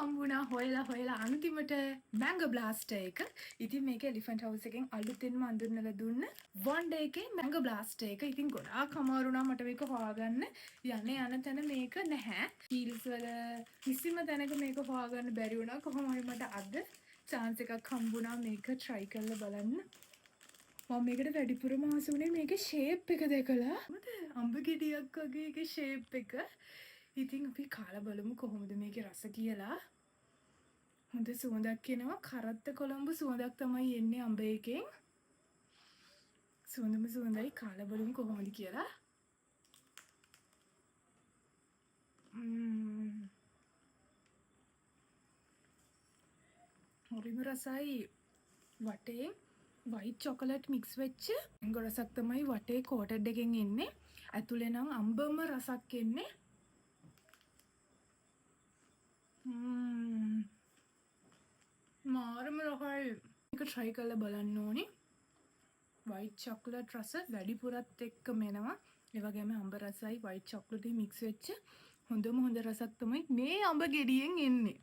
හම්බුණා හොයලා අන්තිමට මැංගෝ බ්ලාස්ටර් එක. ඉතින් මේක එලිෆන්ට් හවුස් එකෙන් අලුතෙන්ම අඳුරනලා දුන්න වන් ඩේ එකේ මැංගෝ බ්ලාස්ටර් එක. ඉතින් ගොඩාක් අමාරු වුණා මට මේක හොයාගන්න. යන තැන මේක නැහැ. හීල්ස් වල කිසිම තැනක මේක හොයාගන්න බැරි වුණා. කොහොම හරි මට අද chance එකක් හම්බුණා මේක try කරලා බලන්න. මම මේකට වැඩිපුරම ආස වුණේ මේකේ shape එක දැකලා. මොකද අඹ ගෙඩියක් වගේ ඒකේ shape එක. ඉතින් අපි කාලා බලමු කොහොමද මේකේ රස කියලා. හොඳ සුවඳක් එනවා. කරත්ත කොළඹ සුවඳක් තමයි එන්නේ අඹ එකෙන්. සුවඳම සුවඳයි. කාලා බලමු කොහොමද කියලා. හරිම රසයි. වටේ white chocolate mix වෙච්ච මැංගෝ රසක් තමයි වටේ coated එකෙන් එන්නේ. ඇතුලේ නම් අඹම රසක් එන්නේ. මාරම රසයි. මේක try කරලා බලන්න ඕනි. white chocolate රස වැඩිපුරත් එක්කම එනවා. ඒ වගේම අඹ රසයි white chocolate mix වෙච්ච හොඳම හොඳ රසක් තමයි මේ අඹ ගෙඩියෙන් එන්නේ.